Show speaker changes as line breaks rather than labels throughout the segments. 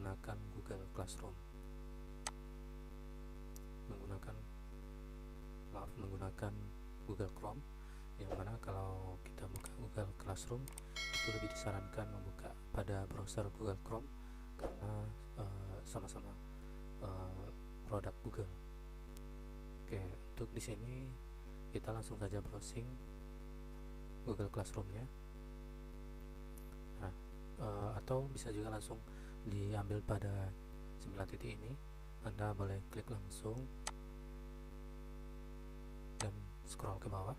menggunakan Google Classroom, menggunakan Google Chrome, yang mana kalau kita buka Google Classroom itu lebih disarankan membuka pada browser Google Chrome karena sama-sama produk Google. Oke, untuk di sini kita langsung saja browsing Google Classroom-nya. Nah, atau bisa juga langsung diambil pada 9 titik ini. Anda boleh klik langsung dan scroll ke bawah.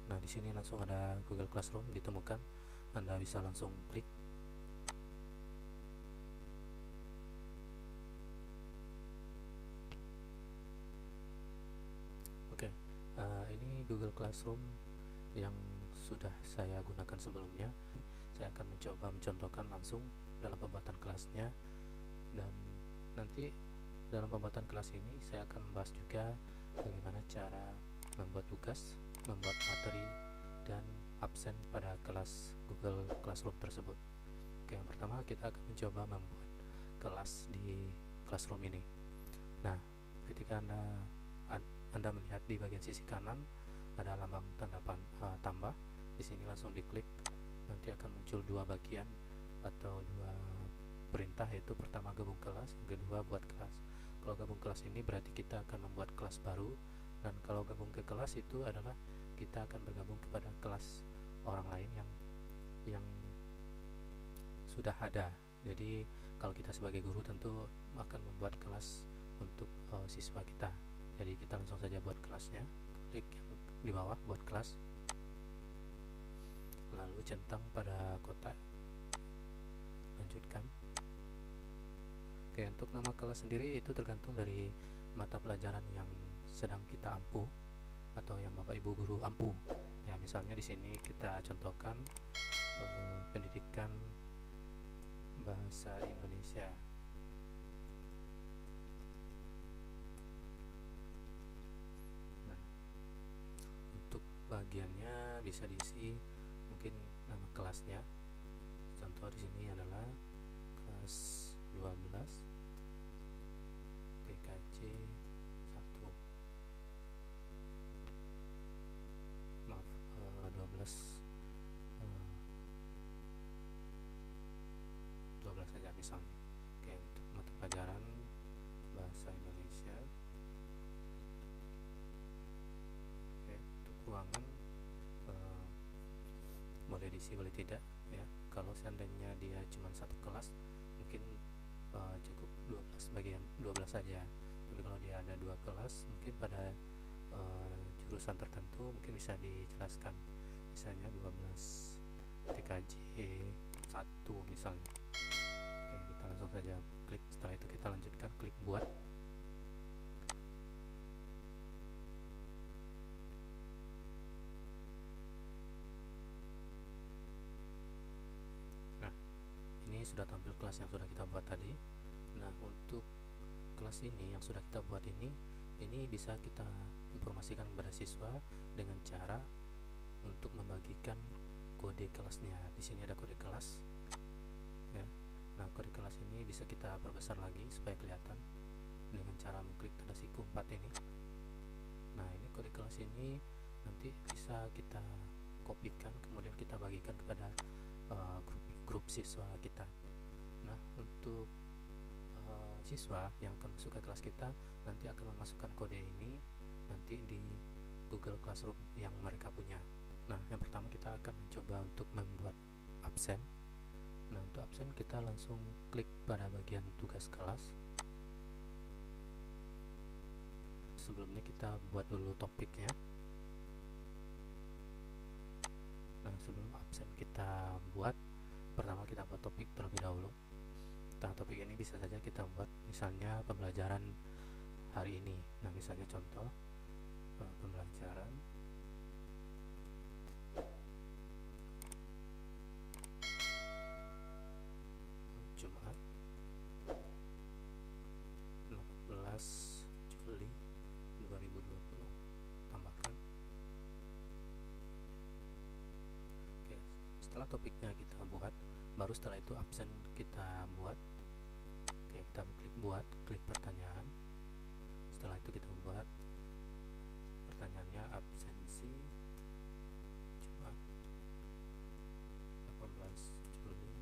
Nah, di sini langsung ada Google Classroom ditemukan. Anda bisa langsung klik. Oke, ini Google Classroom yang sudah saya gunakan sebelumnya. Saya akan mencoba mencontohkan langsung dalam pembuatan kelasnya, dan nanti dalam pembuatan kelas ini saya akan membahas juga bagaimana cara membuat tugas, membuat materi, dan absen pada kelas Google Classroom tersebut. Oke, yang pertama kita akan mencoba membuat kelas di Classroom ini. Nah, ketika Anda melihat di bagian sisi kanan ada lambang tanda tambah. Di sini langsung diklik. Nanti akan muncul dua bagian atau dua perintah, yaitu pertama gabung kelas, yang kedua buat kelas. Kalau gabung kelas ini berarti kita akan membuat kelas baru, dan kalau gabung ke kelas itu adalah kita akan bergabung kepada kelas orang lain yang sudah ada. Jadi kalau kita sebagai guru tentu akan membuat kelas untuk siswa kita. Jadi kita langsung saja buat kelasnya. Klik yang di bawah buat kelas, lalu centang pada kotak, lanjutkan. Oke, untuk nama kelas sendiri itu tergantung dari mata pelajaran yang sedang kita ampuh atau yang Bapak Ibu guru ampuh. Ya, misalnya di sini kita contohkan pendidikan bahasa Indonesia. Nah, untuk bagiannya bisa diisi mungkin nama kelasnya. Contoh di sini adalah kelas 12 PKJ 1. Maaf, 12 saja misalnya. Oke, untuk mata pelajaran bahasa Indonesia. Oke, untuk ruangan boleh diisi boleh tidak ya. Kalau seandainya dia cuma satu kelas mungkin cukup 12 bagian 12 saja. Tapi kalau dia ada dua kelas mungkin pada jurusan tertentu mungkin bisa dijelaskan, misalnya 12 TKJ 1 misalnya. Oke, kita langsung saja klik. Setelah itu kita lanjutkan klik buat. Nah, ini sudah tampil kelas yang sudah kita buat tadi. Nah, untuk kelas ini yang sudah kita buat ini bisa kita informasikan kepada siswa dengan cara untuk membagikan kode kelasnya. Di sini ada kode kelas ya. Nah, kode kelas ini bisa kita perbesar lagi supaya kelihatan dengan cara mengklik tanda siku 4 ini. Nah, ini kode kelas ini nanti bisa kita kopikan kemudian kita bagikan kepada grup siswa kita. Nah, untuk siswa yang akan masuk ke kelas kita nanti akan memasukkan kode ini nanti di Google Classroom yang mereka punya. Nah, yang pertama kita akan mencoba untuk membuat absen. Nah, untuk absen kita langsung klik pada bagian tugas kelas. Sebelumnya kita buat dulu topiknya. Nah, sebelum absen kita buat, pertama kita buat topik terlebih dahulu. Nah, topik ini bisa saja kita buat misalnya pembelajaran hari ini. Nah, misalnya contoh pembelajaran Jumat 18 Juli 2020 tambahkan. Oke, setelah topiknya kita buat, baru setelah itu absen kita buat. Oke, kita klik pertanyaan. Setelah itu kita buat pertanyaannya, absensi Jumat 18 Juli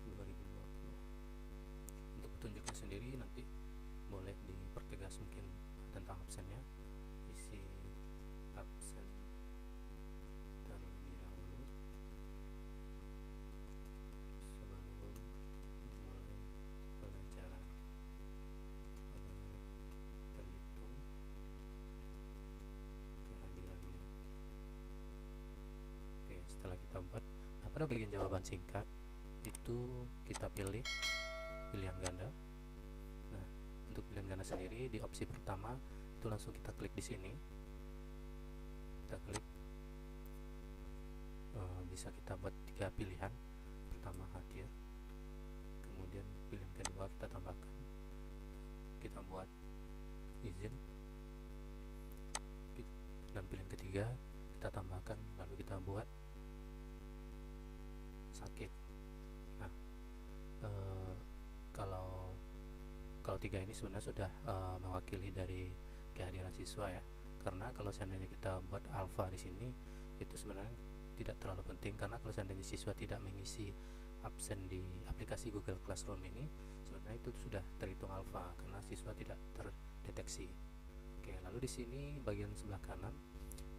2020. Untuk petunjuknya sendiri nanti boleh dipertegas mungkin tentang absennya. Isi absen terlebih dahulu sebelum mulai pelajaran. Terhitung kehadirannya. Oke, setelah kita buat, pada bagian jawaban singkat itu kita pilih pilihan ganda. Nah, untuk pilihan ganda sendiri di opsi pertama itu langsung kita klik di sini. Kita klik, bisa kita buat 3 pilihan. Pertama hadir, kemudian pilihan kedua kita tambahkan, kita buat izin, dan pilihan ketiga kita tambahkan lalu kita buat sakit. Nah, kalau 3 ini sebenarnya sudah mewakili dari kehadiran siswa ya. Karena kalau seandainya kita buat alfa di sini itu sebenarnya tidak terlalu penting, karena kalau seandainya siswa tidak mengisi absen di aplikasi Google Classroom ini, sebenarnya itu sudah terhitung alfa karena siswa tidak terdeteksi. Oke, lalu di sini bagian sebelah kanan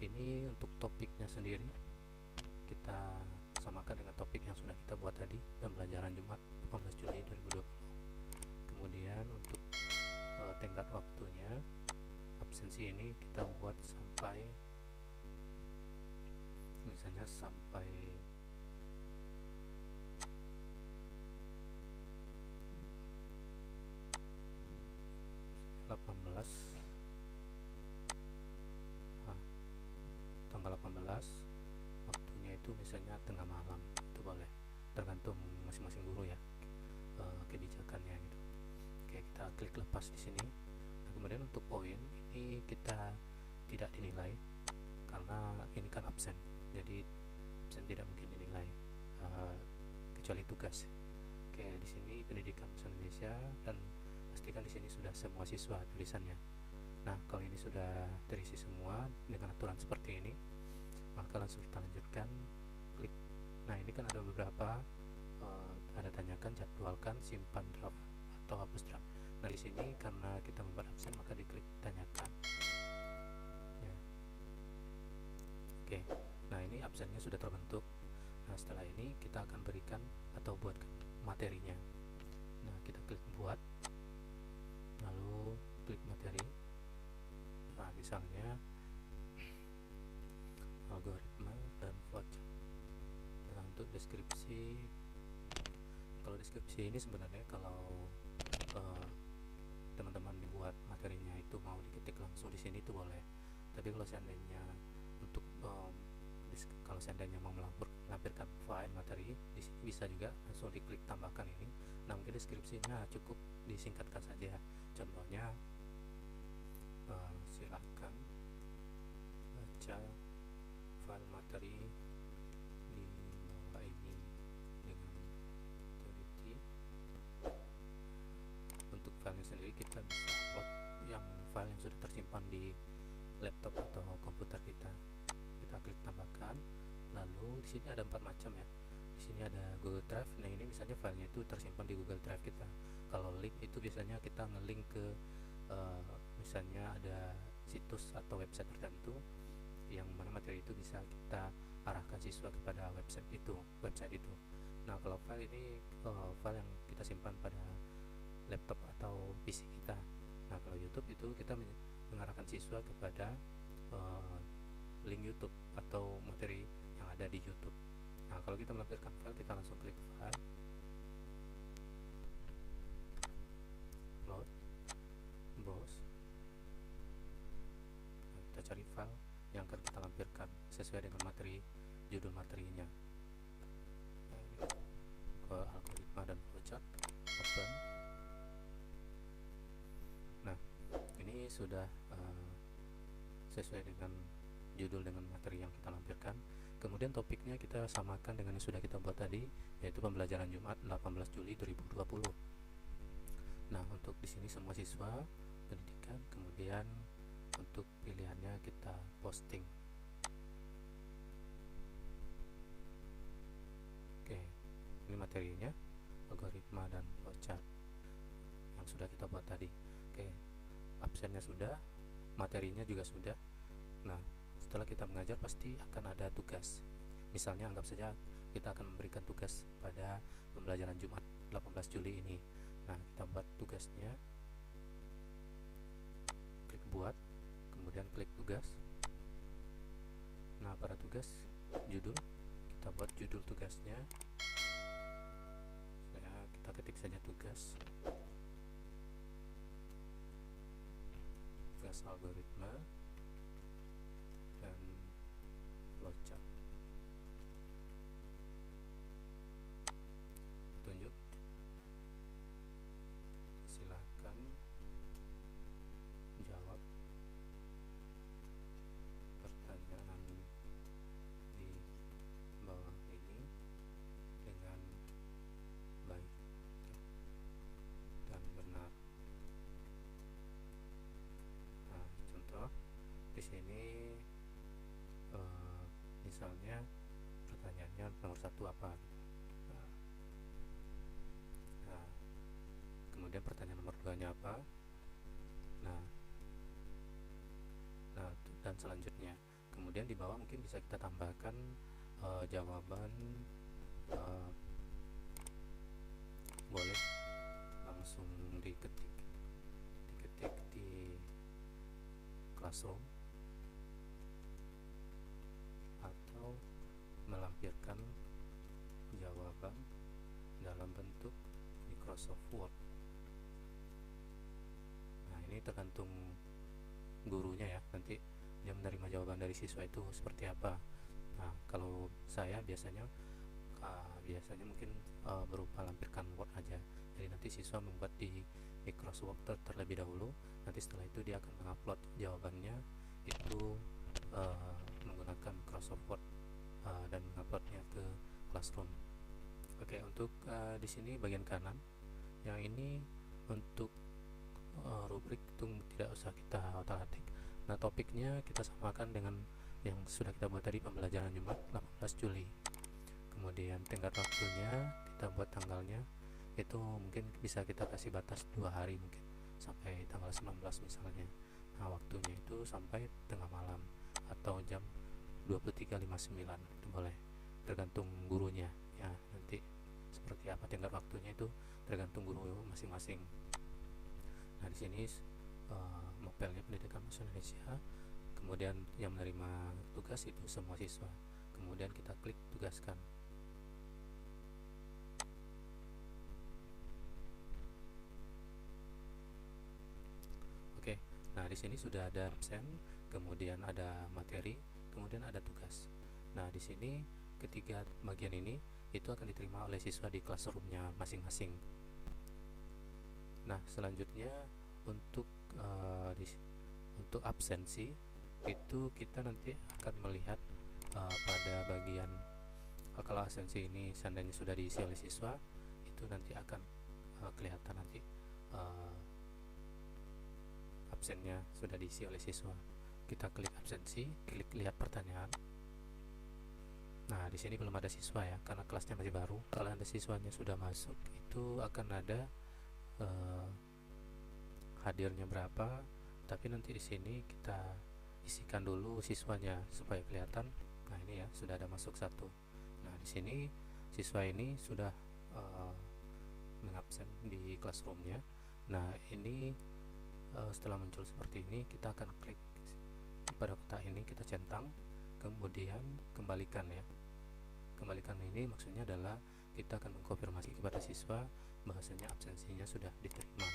ini untuk topiknya sendiri kita samakan dengan topik yang sudah kita buat tadi, pembelajaran Jumat 18 Juli 2020. Kemudian untuk tenggat waktunya, absensi ini kita buat sampai, misalnya sampai 18, tanggal 18, waktunya itu misalnya tengah malam, itu boleh, tergantung masing-masing guru ya, kebijakannya gitu. Oke, kita klik lepas di sini. Nah, kemudian untuk poin ini kita tidak dinilai karena ini kan absen, jadi absen tidak mungkin dinilai kecuali tugas. Oke, di sini pendidikan bahasa Indonesia, dan pastikan di sini sudah semua siswa tulisannya. Nah, kalau ini sudah terisi semua dengan aturan seperti ini, maka langsung kita lanjutkan klik. Nah, ini kan ada beberapa ada tanyakan, jadwalkan, simpan draft atau hapus draft. Nah, di sini karena kita membuat absen maka diklik tanyakan ya. Oke, nah ini absennya sudah terbentuk. Nah, setelah ini kita akan berikan atau buat materinya. Nah, kita klik buat, lalu klik materi. Nah, misalnya algoritma dan flowchart. Nah, untuk deskripsi, kalau deskripsi ini sebenarnya kalau teman-teman dibuat materinya itu mau diketik langsung di sini itu boleh. Tapi kalau seandainya untuk kalau seandainya mau melampirkan file materi di sini bisa juga langsung diklik tambahkan ini. Nah, mungkin deskripsinya cukup disingkatkan saja. Contohnya silakan baca file materi di bawah ini dengan teliti. Untuk filenya sendiri kita bisa upload yang file yang sudah tersimpan di laptop atau komputer kita. Kita klik tambahkan, lalu di sini ada 4 macam ya. Di sini ada Google Drive. Nah, ini misalnya filenya itu tersimpan di Google Drive kita. Kalau link itu biasanya kita nge-link ke misalnya ada situs atau website tertentu yang mana materi itu bisa kita arahkan siswa kepada website itu. Nah, kalau file ini file yang kita simpan pada laptop atau PC kita. Nah, kalau YouTube itu kita mengarahkan siswa kepada link YouTube atau materi yang ada di YouTube. Nah, kalau kita melampirkan file, kita langsung klik file, load, browse. Nah, kita cari file yang akan kita lampirkan sesuai dengan materi, judul materinya. Nah, ini ke algoritma dan flowchart, open. Nah, ini sudah sesuai dengan judul dengan materi yang kita lampirkan. Kemudian topiknya kita samakan dengan yang sudah kita buat tadi, yaitu pembelajaran Jumat 18 Juli 2020. Nah, untuk di sini semua siswa pendidikan, kemudian untuk pilihannya kita posting. Oke, ini materinya, algoritma dan flowchart yang sudah kita buat tadi. Oke, absennya sudah, materinya juga sudah. Nah, setelah kita mengajar pasti akan ada tugas. Misalnya anggap saja kita akan memberikan tugas pada pembelajaran Jumat 18 Juli ini. Nah, kita buat tugasnya, klik buat, kemudian klik tugas. Nah, pada tugas judul, kita buat judul tugasnya. Kita ketik saja tugas algoritma dan flowchart. Tunjuk, silakan jawab pertanyaan di bawah ini dengan baik dan benar. Nah, contoh di sini misalnya pertanyaannya nomor 1 apa? Nah, kemudian pertanyaan nomor 2-nya apa? Nah, dan selanjutnya. Kemudian di bawah mungkin bisa kita tambahkan jawaban, boleh langsung diketik di Classroom atau melampirkan jawaban dalam bentuk Microsoft Word. Nah, ini tergantung gurunya ya, nanti dia menerima jawaban dari siswa itu seperti apa. Nah, kalau saya biasanya mungkin berupa lampirkan Word aja. Jadi nanti siswa membuat di Microsoft Word terlebih dahulu, nanti setelah itu dia akan mengupload jawabannya itu menggunakan Microsoft Word dan menguploadnya ke Classroom. Oke, untuk di sini bagian kanan, yang ini untuk rubrik itu tidak usah kita otak-atik. Nah, topiknya kita samakan dengan yang sudah kita buat tadi, pembelajaran Jumat 18 Juli. Kemudian tenggat waktunya kita buat tanggalnya itu mungkin bisa kita kasih batas 2 hari, mungkin sampai tanggal 19 misalnya. Nah, waktunya itu sampai tengah malam atau jam 23.59 itu boleh, tergantung gurunya ya. Nanti seperti apa tenggat waktunya itu tergantung guru masing-masing. Nah, di sini mapelnya Pendidikan Bahasa Indonesia, kemudian yang menerima tugas itu semua siswa, kemudian kita klik tugaskan. Oke, nah di sini sudah ada absen, kemudian ada materi, kemudian ada tugas. Nah, di sini ketiga bagian ini itu akan diterima oleh siswa di classroomnya masing-masing. Nah, selanjutnya untuk absensi itu kita nanti akan melihat pada bagian kalau absensi ini seandainya sudah diisi oleh siswa, itu nanti akan kelihatan nanti absennya sudah diisi oleh siswa. Kita klik absensi, klik lihat pertanyaan. Nah, di sini belum ada siswa ya, karena kelasnya masih baru. Kalau ada siswanya sudah masuk, itu akan ada hadirnya berapa. Tapi nanti di sini kita isikan dulu siswanya supaya kelihatan. Nah, ini ya sudah ada masuk 1. Nah, di sini siswa ini sudah mengabsen di classroomnya. Nah, ini setelah muncul seperti ini, kita akan klik pada kotak ini, kita centang, kemudian kembalikan ya. Kembalikan ini maksudnya adalah kita akan mengkonfirmasi kepada siswa bahwasanya absensinya sudah diterima.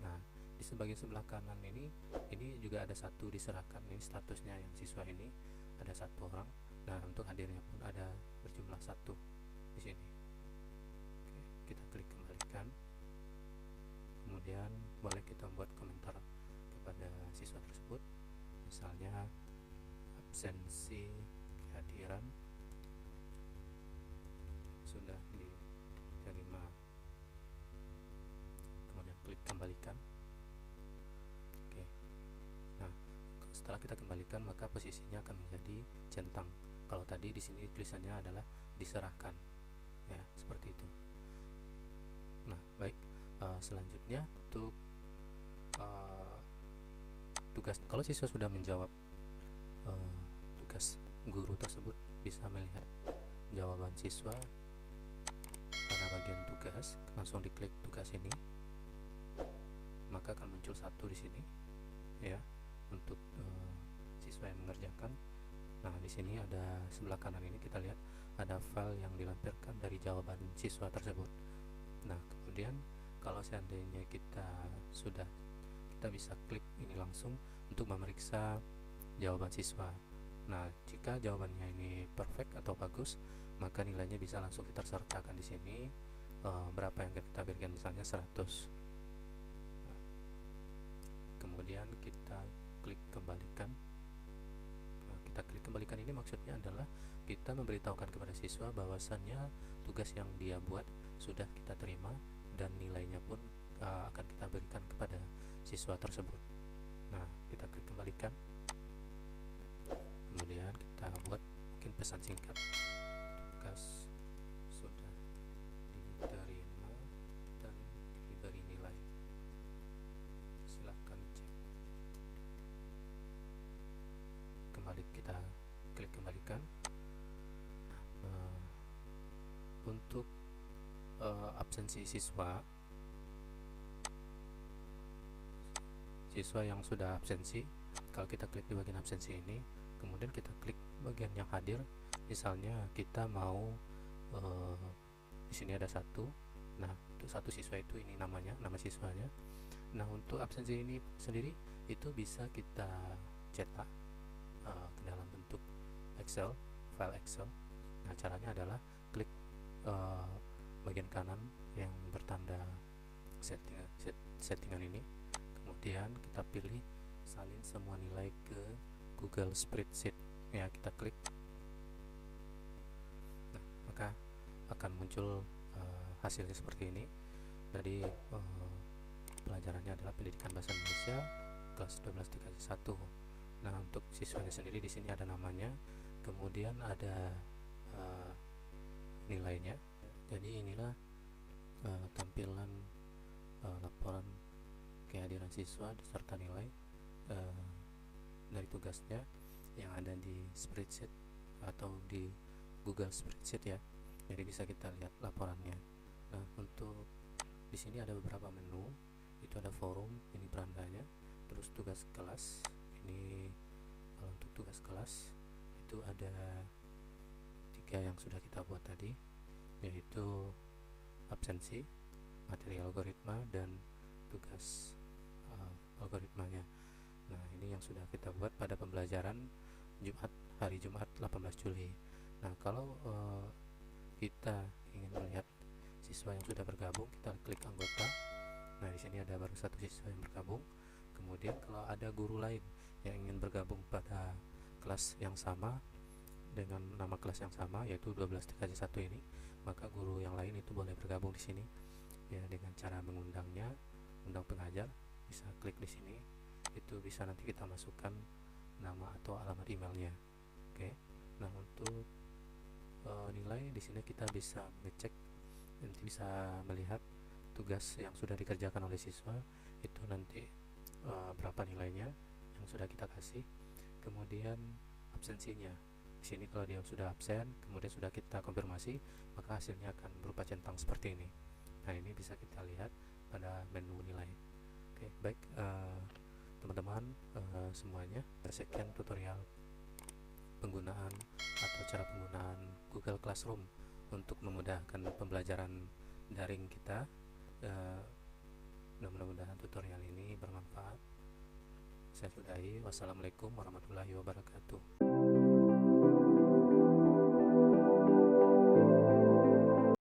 Nah, di sebagian sebelah kanan ini juga ada 1 diserahkan, ini statusnya yang siswa ini ada 1 orang. Nah, untuk hadirnya pun ada berjumlah 1 di sini. Oke, kita klik kembalikan. Kemudian boleh kita buat komentar kepada siswa tersebut, misalnya absensi kehadiran sudah diterima, kemudian klik kembalikan. Oke, nah setelah kita kembalikan maka posisinya akan menjadi centang. Kalau tadi di sini tulisannya adalah diserahkan, ya seperti itu. Nah baik, selanjutnya untuk tugas, kalau siswa sudah menjawab tugas guru tersebut, bisa melihat jawaban siswa pada bagian tugas, langsung diklik tugas ini, maka akan muncul satu di sini, ya, untuk siswa yang mengerjakan. Nah di sini ada sebelah kanan ini kita lihat ada file yang dilampirkan dari jawaban siswa tersebut. Nah kemudian kalau seandainya kita bisa klik ini langsung untuk memeriksa jawaban siswa. Nah jika jawabannya ini perfect atau bagus, maka nilainya bisa langsung kita sertakan di sini, berapa yang kita berikan, misalnya 100. Nah, kemudian kita klik kembalikan. Kita klik kembalikan ini maksudnya adalah kita memberitahukan kepada siswa bahwasannya tugas yang dia buat sudah kita terima dan nilainya pun akan kita berikan kepada siswa tersebut. Nah kita klik kembalikan, kemudian kita buat mungkin pesan singkat, tugas sudah diterima dan diberi nilai, silahkan cek. Kembali, kita klik kembalikan. Untuk absensi siswa yang sudah absensi, kalau kita klik di bagian absensi ini, kemudian kita klik bagian yang hadir, misalnya kita mau di sini ada satu. Nah untuk satu siswa itu ini namanya, nama siswanya. Nah untuk absensi ini sendiri itu bisa kita cetak ke dalam bentuk Excel, file Excel. Nah caranya adalah klik bagian kanan yang bertanda settingan ini, kemudian kita pilih salin semua nilai ke Google Spreadsheet, ya kita klik. Nah maka akan muncul hasilnya seperti ini. Jadi pelajarannya adalah pendidikan bahasa Indonesia kelas 12 dikasih 1. Nah untuk siswanya sendiri di sini ada namanya, kemudian ada nilainya. Jadi inilah tampilan laporan kehadiran siswa serta nilai dari tugasnya yang ada di spreadsheet atau di Google Spreadsheet, ya. Jadi bisa kita lihat laporannya. Nah untuk di sini ada beberapa menu, itu ada forum, ini berandanya, terus tugas kelas. Ini kalau untuk tugas kelas itu ada 3 yang sudah kita buat tadi, yaitu absensi, materi algoritma, dan tugas algoritmanya. Nah ini yang sudah kita buat pada pembelajaran hari Jumat 18 Juli. Nah kalau kita ingin melihat siswa yang sudah bergabung, kita klik anggota. Nah di sini ada baru satu siswa yang bergabung. Kemudian kalau ada guru lain yang ingin bergabung pada kelas yang sama dengan nama kelas yang sama, yaitu 12-1 ini, maka guru yang lain itu boleh bergabung di sini, ya, dengan cara mengundangnya, undang pengajar. Bisa klik di sini, itu bisa nanti kita masukkan nama atau alamat emailnya. Oke. Nah untuk nilai di sini kita bisa ngecek, nanti bisa melihat tugas yang sudah dikerjakan oleh siswa itu nanti berapa nilainya yang sudah kita kasih. Kemudian absensinya di sini, kalau dia sudah absen kemudian sudah kita konfirmasi, maka hasilnya akan berupa centang seperti ini. Nah ini bisa kita lihat pada menu nilai. Oke, baik teman-teman semuanya, sekian tutorial penggunaan atau cara penggunaan Google Classroom untuk memudahkan pembelajaran daring kita. Mudah-mudahan tutorial ini bermanfaat. Saya sudahi. Wassalamualaikum warahmatullahi wabarakatuh.